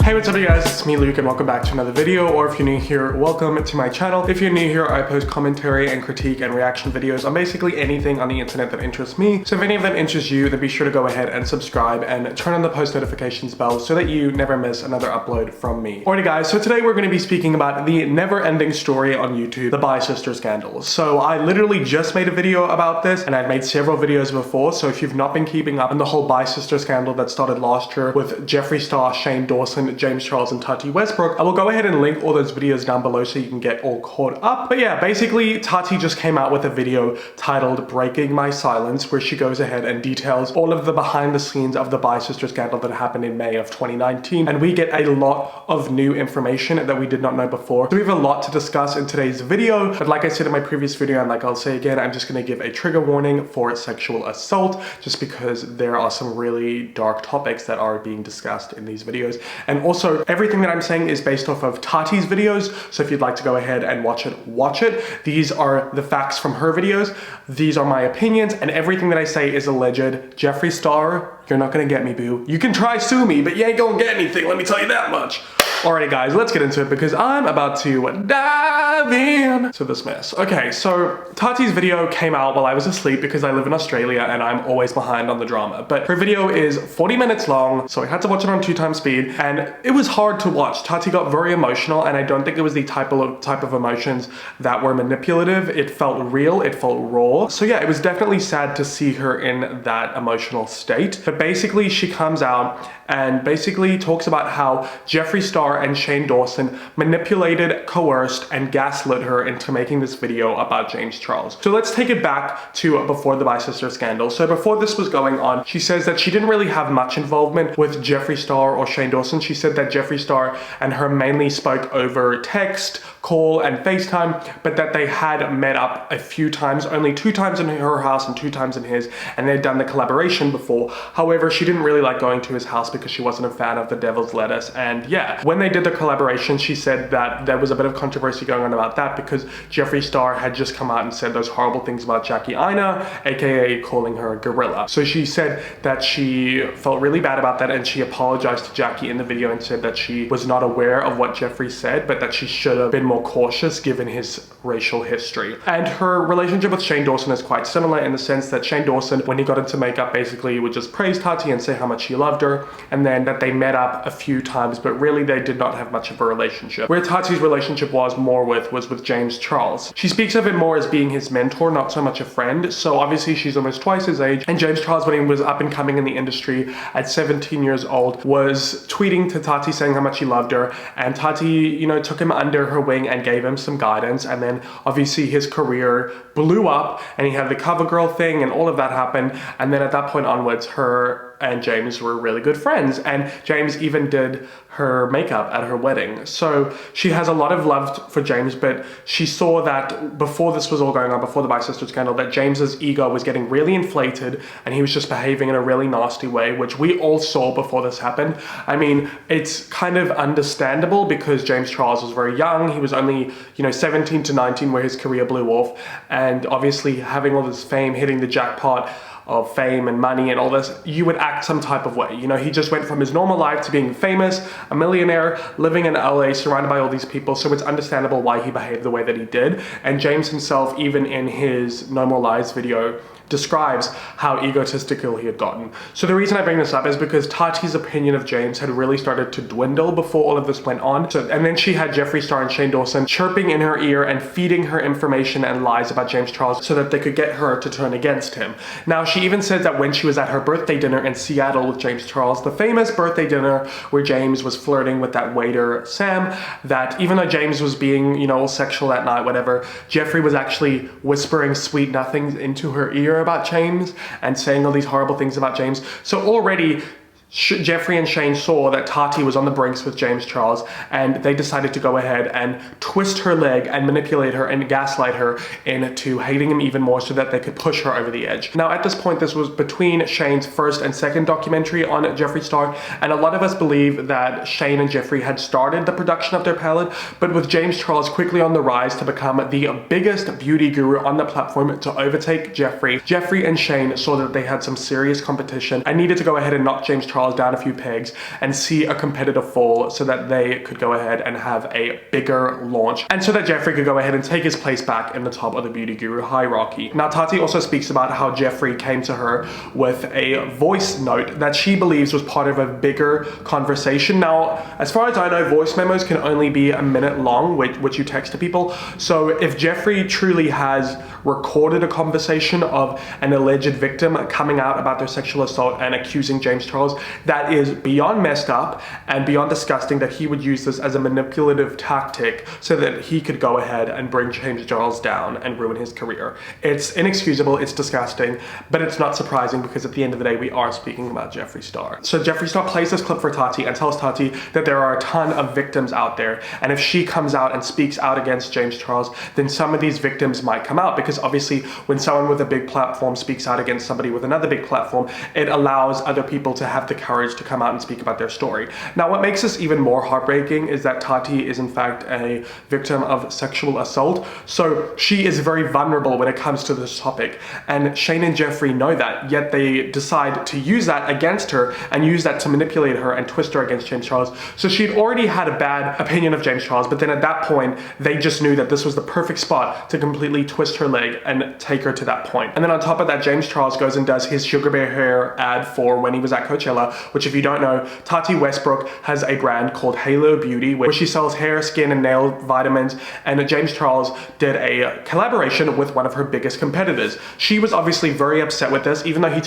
Hey, what's up you guys, it's me Luke and welcome back to another video, or if you're new here, welcome to my channel. If you're new here, I post commentary and critique and reaction videos on basically anything on the internet that interests me. So if any of them interest you, then be sure to go ahead and subscribe and turn on the post notifications bell so that you never miss another upload from me. Alrighty guys, so today we're going to be speaking about the never-ending story on YouTube, the Sistter scandal. So I literally just made a video about this and I've made several videos before, so if you've not been keeping up on the whole Sistter scandal that started last year with Jeffree Star, Shane Dawson, James Charles and Tati Westbrook, I will go ahead and link all those videos down below so you can get all caught up. But yeah, basically Tati just came out with a video titled Breaking My Silence, where she goes ahead and details all of the behind the scenes of the Sister scandal that happened in May of 2019. And we get a lot of new information that we did not know before. So we have a lot to discuss in today's video. But like I said in my previous video, and like I'll say again, I'm just going to give a trigger warning for sexual assault, just because there are some really dark topics that are being discussed in these videos. And also, everything that I'm saying is based off of Tati's videos, so if you'd like to go ahead and watch it, watch it. These are the facts from her videos. These are my opinions, and everything that I say is alleged. Jeffree Star, you're not gonna get me, boo. You can try sue me, but you ain't gonna get anything, let me tell you that much. Alrighty guys, let's get into it because I'm about to dive in to this mess. Okay, so Tati's video came out while I was asleep because I live in Australia and I'm always behind on the drama. But her video is 40 minutes long, so I had to watch it on 2x speed, and it was hard to watch. Tati got very emotional, and I don't think it was the type of emotions that were manipulative. It felt real, it felt raw. So yeah, it was definitely sad to see her in that emotional state. But basically she comes out and basically talks about how Jeffree Star and Shane Dawson manipulated, coerced, and gaslit her into making this video about James Charles. So let's take it back to before the Sister scandal. So before this was going on, she says that she didn't really have much involvement with Jeffree Star or Shane Dawson. She said that Jeffree Star and her mainly spoke over text, call, and FaceTime, but that they had met up a few times, only 2 times in her house and 2 times in his, and they'd done the collaboration before. However, she didn't really like going to his house because she wasn't a fan of the devil's lettuce. And yeah, when they did the collaboration, she said that there was a bit of controversy going on about that because Jeffree Star had just come out and said those horrible things about Jackie Aina, aka calling her a gorilla. So she said that she felt really bad about that, and she apologized to Jackie in the video and said that she was not aware of what Jeffree said, but that she should have been more cautious given his racial history. And her relationship with Shane Dawson is quite similar in the sense that Shane Dawson, when he got into makeup, basically would just praise Tati and say how much he loved her, and then that they met up a few times, but really they did not have much of a relationship. Where Tati's relationship was more with was with James Charles. She speaks of him more as being his mentor, not so much a friend. So obviously she's almost twice his age, and James Charles, when he was up and coming in the industry at 17 years old, was tweeting to Tati saying how much he loved her, and Tati, you know, took him under her wing and gave him some guidance. And then obviously his career blew up and he had the CoverGirl thing and all of that happened, and then at that point onwards her and James were really good friends, and James even did her makeup at her wedding. So she has a lot of love for James, but she saw that before this was all going on, before the Sister scandal, that James's ego was getting really inflated and he was just behaving in a really nasty way, which we all saw before this happened. I mean, it's kind of understandable because James Charles was very young. He was only, 17 to 19 where his career blew off, and obviously having all this fame, hitting the jackpot of fame and money and all this, you would act some type of way. He just went from his normal life to being famous, a millionaire, living in LA, surrounded by all these people, so it's understandable why he behaved the way that he did. And James himself, even in his No More Lies video, describes how egotistical he had gotten. So the reason I bring this up is because Tati's opinion of James had really started to dwindle before all of this went on. And then she had Jeffree Star and Shane Dawson chirping in her ear and feeding her information and lies about James Charles so that they could get her to turn against him. Now, she even said that when she was at her birthday dinner in Seattle with James Charles, the famous birthday dinner where James was flirting with that waiter, Sam, that even though James was being, all sexual that night, whatever, Jeffree was actually whispering sweet nothings into her ear about James and saying all these horrible things about James. So already Jeffree and Shane saw that Tati was on the brinks with James Charles, and they decided to go ahead and twist her leg and manipulate her and gaslight her into hating him even more so that they could push her over the edge. Now, at this point, this was between Shane's first and second documentary on Jeffree Star, and a lot of us believe that Shane and Jeffree had started the production of their pilot, but with James Charles quickly on the rise to become the biggest beauty guru on the platform to overtake Jeffree and Shane saw that they had some serious competition and needed to go ahead and knock James Charles Charles down a few pegs and see a competitor fall so that they could go ahead and have a bigger launch, and so that Jeffree could go ahead and take his place back in the top of the beauty guru hierarchy. Now, Tati also speaks about how Jeffree came to her with a voice note that she believes was part of a bigger conversation. Now, as far as I know, voice memos can only be a minute long, which you text to people. So if Jeffree truly has recorded a conversation of an alleged victim coming out about their sexual assault and accusing James Charles, that is beyond messed up and beyond disgusting that he would use this as a manipulative tactic so that he could go ahead and bring James Charles down and ruin his career. It's inexcusable, it's disgusting, but it's not surprising because at the end of the day, we are speaking about Jeffree Star. So Jeffree Star plays this clip for Tati and tells Tati that there are a ton of victims out there, and if she comes out and speaks out against James Charles, then some of these victims might come out, because obviously when someone with a big platform speaks out against somebody with another big platform, it allows other people to have the courage to come out and speak about their story. Now, what makes this even more heartbreaking is that Tati is in fact a victim of sexual assault, so she is very vulnerable when it comes to this topic, and Shane and Jeffree know that, yet they decide to use that against her and use that to manipulate her and twist her against James Charles. So she'd already had a bad opinion of James Charles, but then at that point, they just knew that this was the perfect spot to completely twist her leg and take her to that point. And then on top of that, James Charles goes and does his Sugar Bear Hair ad for when he was at Coachella, which if you don't know, Tati Westbrook has a brand called Halo Beauty where she sells hair, skin, and nail vitamins, and James Charles did a collaboration with one of her biggest competitors. She was obviously very upset with this, even though he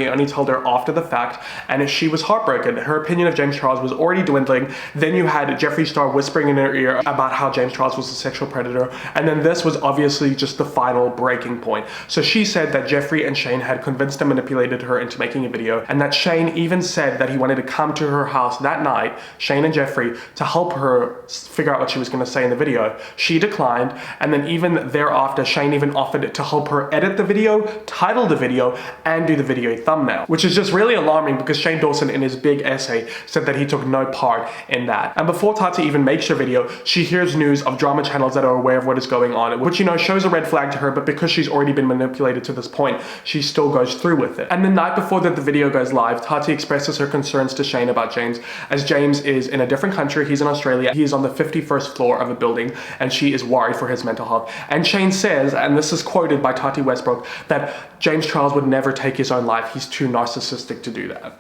only told her after the fact, and she was heartbroken. Her opinion of James Charles was already dwindling. Then you had Jeffree Star whispering in her ear about how James Charles was a sexual predator, and then this was obviously just the final breaking point. So she said that Jeffree and Shane had convinced and manipulated her into making a video, and that Shane even said that he wanted to come to her house that night, Shane and Jeffree, to help her figure out what she was going to say in the video. She declined, and then even thereafter, Shane even offered to help her edit the video, title the video, and do the video thumbnail, which is just really alarming because Shane Dawson in his big essay said that he took no part in that. And before Tati even makes her video, she hears news of drama channels that are aware of what is going on, which, you know, shows a red flag to her, but because she's already been manipulated to this point, she still goes through with it. And the night before that the video goes live, Tati expresses her concerns to Shane about James, as James is in a different country. He's in Australia. He's on the 51st floor of a building, and she is worried for his mental health. And Shane says, and this is quoted by Tati Westbrook, that James Charles would never take his own life. He's too narcissistic to do that.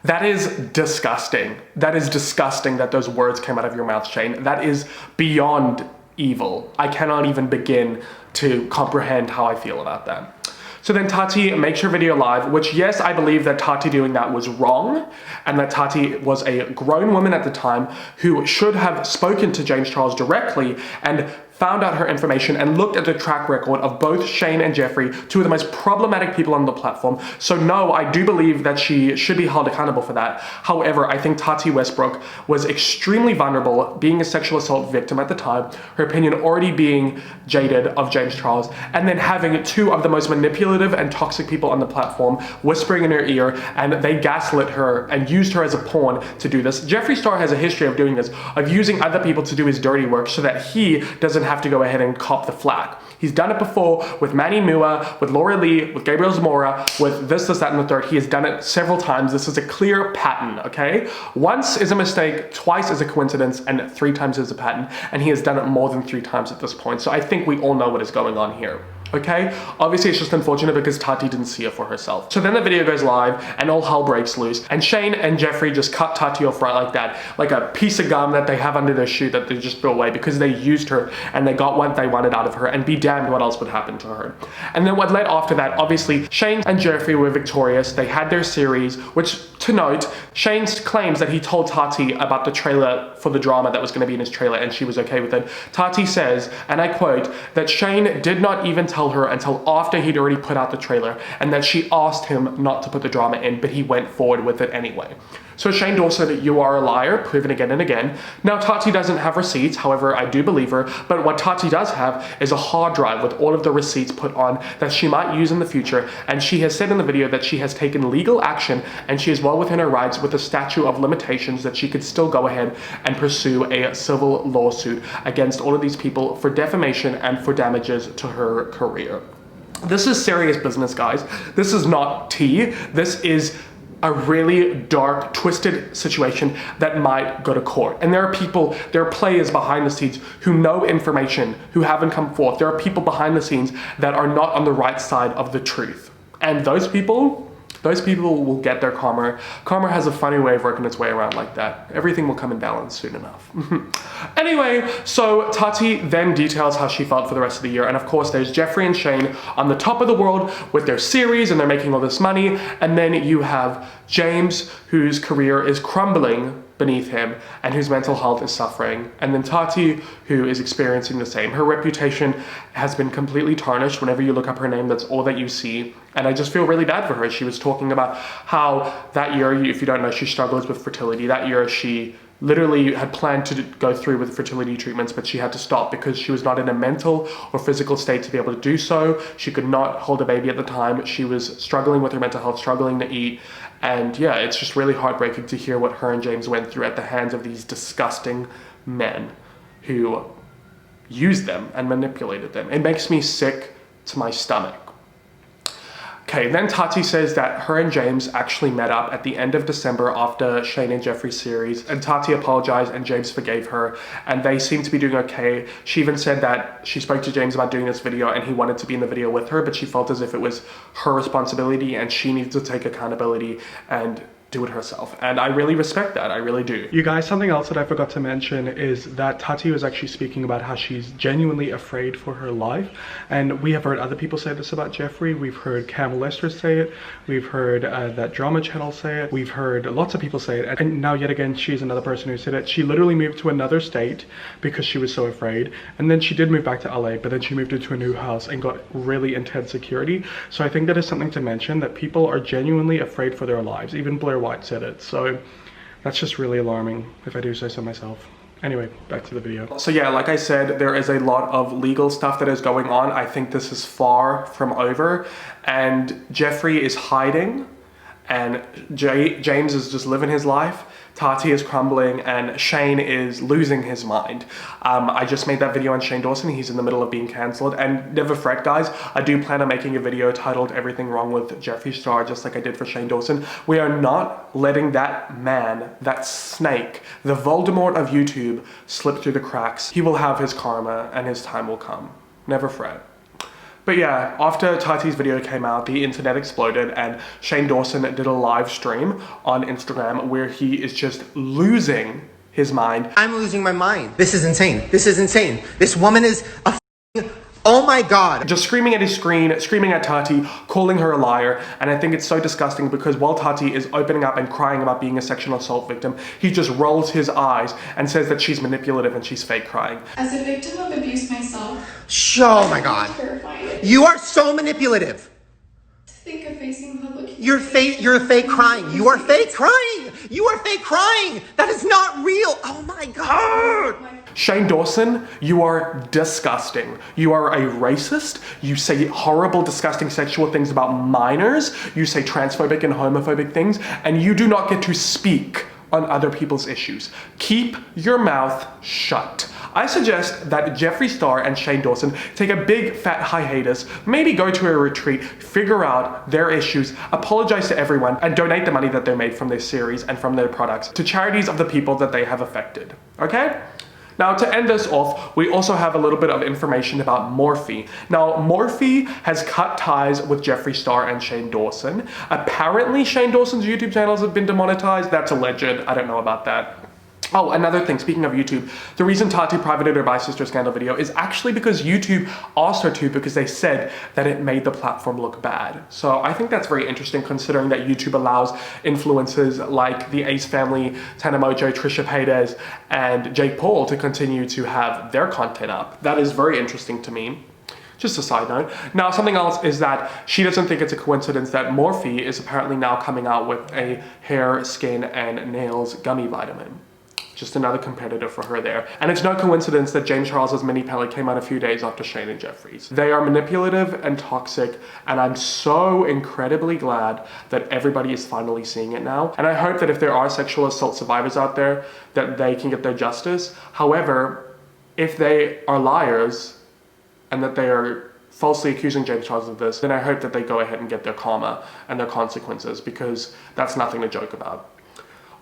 That is disgusting. That is disgusting that those words came out of your mouth, Shane. That is beyond evil. I cannot even begin to comprehend how I feel about that. So then Tati makes her video live, which, yes, I believe that Tati doing that was wrong, and that Tati was a grown woman at the time who should have spoken to James Charles directly and found out her information and looked at the track record of both Shane and Jeffree, two of the most problematic people on the platform. So no, I do believe that she should be held accountable for that. However, I think Tati Westbrook was extremely vulnerable, being a sexual assault victim at the time, her opinion already being jaded of James Charles, and then having two of the most manipulative and toxic people on the platform whispering in her ear, and they gaslit her and used her as a pawn to do this. Jeffree Star has a history of doing this, of using other people to do his dirty work so that he doesn't have to go ahead and cop the flack. He's done it before with Manny Mua, with Laura Lee, with Gabriel Zamora, with this, that, and the third. He has done it several times. This is a clear pattern, okay? Once is a mistake, twice is a coincidence, and 3 times is a pattern, and he has done it more than 3 times at this point. So I think we all know what is going on here. Okay, obviously it's just unfortunate because Tati didn't see it for herself. So then the video goes live and all hell breaks loose, and Shane and Jeffree just cut Tati off right like that, like a piece of gum that they have under their shoe that they just threw away because they used her and they got what they wanted out of her, and be damned what else would happen to her. And then what led after that, obviously Shane and Jeffree were victorious. They had their series, which, to note, Shane claims that he told Tati about the trailer for the drama that was going to be in his trailer and she was okay with it. Tati says, and I quote, that Shane did not even tell her until after he'd already put out the trailer, and that she asked him not to put the drama in, but he went forward with it anyway. So Shane Dawson, you are a liar, proven again and again. Now Tati doesn't have receipts, however I do believe her, but what Tati does have is a hard drive with all of the receipts put on that she might use in the future, and she has said in the video that she has taken legal action and she is well within her rights with a statute of limitations that she could still go ahead and pursue a civil lawsuit against all of these people for defamation and for damages to her career. This is serious business, guys. This is not tea. This is a really dark, twisted situation that might go to court. And there are players behind the scenes who know information, who haven't come forth. There are people behind the scenes that are not on the right side of the truth. And those people will get their karma. Karma has a funny way of working its way around like that. Everything will come in balance soon enough. Anyway, so Tati then details how she felt for the rest of the year. And of course, there's Jeffree and Shane on the top of the world with their series and they're making all this money. And then you have James, whose career is crumbling beneath him and whose mental health is suffering. And then Tati, who is experiencing the same. Her reputation has been completely tarnished. Whenever you look up her name, that's all that you see. And I just feel really bad for her. She was talking about how that year, if you don't know, she struggles with fertility. That year, she literally had planned to go through with fertility treatments, but she had to stop because she was not in a mental or physical state to be able to do so. She could not hold a baby at the time. She was struggling with her mental health, struggling to eat. And yeah, it's just really heartbreaking to hear what her and James went through at the hands of these disgusting men who used them and manipulated them. It makes me sick to my stomach. Okay, then Tati says that her and James actually met up at the end of December after Shane and Jeffree's series, and Tati apologized and James forgave her, and they seem to be doing okay. She even said that she spoke to James about doing this video and he wanted to be in the video with her, but she felt as if it was her responsibility and she needed to take accountability and do it herself. And I really respect that, I really do. You guys, something else that I forgot to mention is that Tati was actually speaking about how she's genuinely afraid for her life. And we have heard other people say this about Jeffree. We've heard Cam Lester say it. We've heard that drama channel say it. We've heard lots of people say it. And now yet again, she's another person who said it. She literally moved to another state because she was so afraid. And then she did move back to LA, but then she moved into a new house and got really intense security. So I think that is something to mention, that people are genuinely afraid for their lives. Even Blair White said it, so that's just really alarming, if I do say so myself. Anyway, back to the video. So yeah, like I said, there is a lot of legal stuff that is going on. I think this is far from over, and Jeffree is hiding, and James is just living his life. Tati is crumbling and Shane is losing his mind. I just made that video on Shane Dawson. He's in the middle of being cancelled, and never fret guys, I do plan on making a video titled Everything Wrong with Jeffree Star, just like I did for Shane Dawson. We are not letting that man, that snake, the Voldemort of YouTube, slip through the cracks. He will have his karma and his time will come. Never fret. But yeah, after Tati's video came out, the internet exploded and Shane Dawson did a live stream on Instagram where he is just losing his mind. I'm losing my mind. This is insane. This is insane. This woman is a oh my God. Just screaming at his screen, screaming at Tati, calling her a liar. And I think it's so disgusting because while Tati is opening up and crying about being a sexual assault victim, he just rolls his eyes and says that she's manipulative and she's fake crying. As a victim of abuse myself. Oh my God. You are so manipulative. To think of facing public. You're a fake crying. You are fake crying. You are fake crying. That is not real. Oh my God. Shane Dawson, you are disgusting. You are a racist. You say horrible, disgusting sexual things about minors. You say transphobic and homophobic things, and you do not get to speak on other people's issues. Keep your mouth shut. I suggest that Jeffree Star and Shane Dawson take a big fat hiatus, maybe go to a retreat, figure out their issues, apologize to everyone, and donate the money that they made from their series and from their products to charities of the people that they have affected, okay? Now, to end this off, we also have a little bit of information about Morphe. Now, Morphe has cut ties with Jeffree Star and Shane Dawson. Apparently, Shane Dawson's YouTube channels have been demonetized. That's alleged. I don't know about that. Oh, another thing, speaking of YouTube, the reason Tati privated her Sistter scandal video is actually because YouTube asked her to, because they said that it made the platform look bad. So I think that's very interesting considering that YouTube allows influencers like the Ace family, Tana Mojo, Trisha Paytas, and Jake Paul to continue to have their content up. That is very interesting to me. Just a side note. Now, something else is that she doesn't think it's a coincidence that Morphe is apparently now coming out with a hair, skin, and nails gummy vitamin. Just another competitor for her there. And it's no coincidence that James Charles's mini palette came out a few days after Shane and Jeffree's. They are manipulative and toxic, and I'm so incredibly glad that everybody is finally seeing it now. And I hope that if there are sexual assault survivors out there, that they can get their justice. However, if they are liars and that they are falsely accusing James Charles of this, then I hope that they go ahead and get their karma and their consequences, because that's nothing to joke about.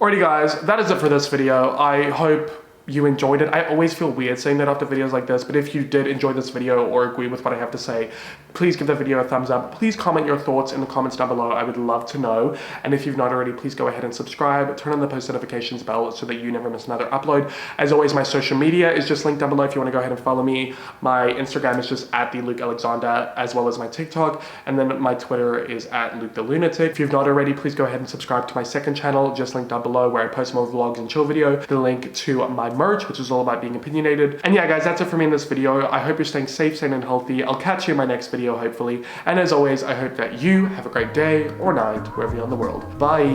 Alrighty guys, that is it for this video. I hope you enjoyed it. I always feel weird saying that after videos like this, but if you did enjoy this video or agree with what I have to say, please give the video a thumbs up. Please comment your thoughts in the comments down below. I would love to know. And if you've not already, please go ahead and subscribe, turn on the post notifications bell so that you never miss another upload. As always, my social media is just linked down below if you want to go ahead and follow me. My Instagram is just @TheLukeAlexander, as well as my TikTok, and then my Twitter is @LukeTheLunatic. If you've not already, please go ahead and subscribe to my second channel, just linked down below, where I post more vlogs and chill video. The link to my merch, which is all about being opinionated. And yeah guys, that's it for me in this video. I hope you're staying safe, sane, and healthy. I'll catch you in my next video, hopefully. And as always, I hope that you have a great day or night, wherever you're in the world. Bye!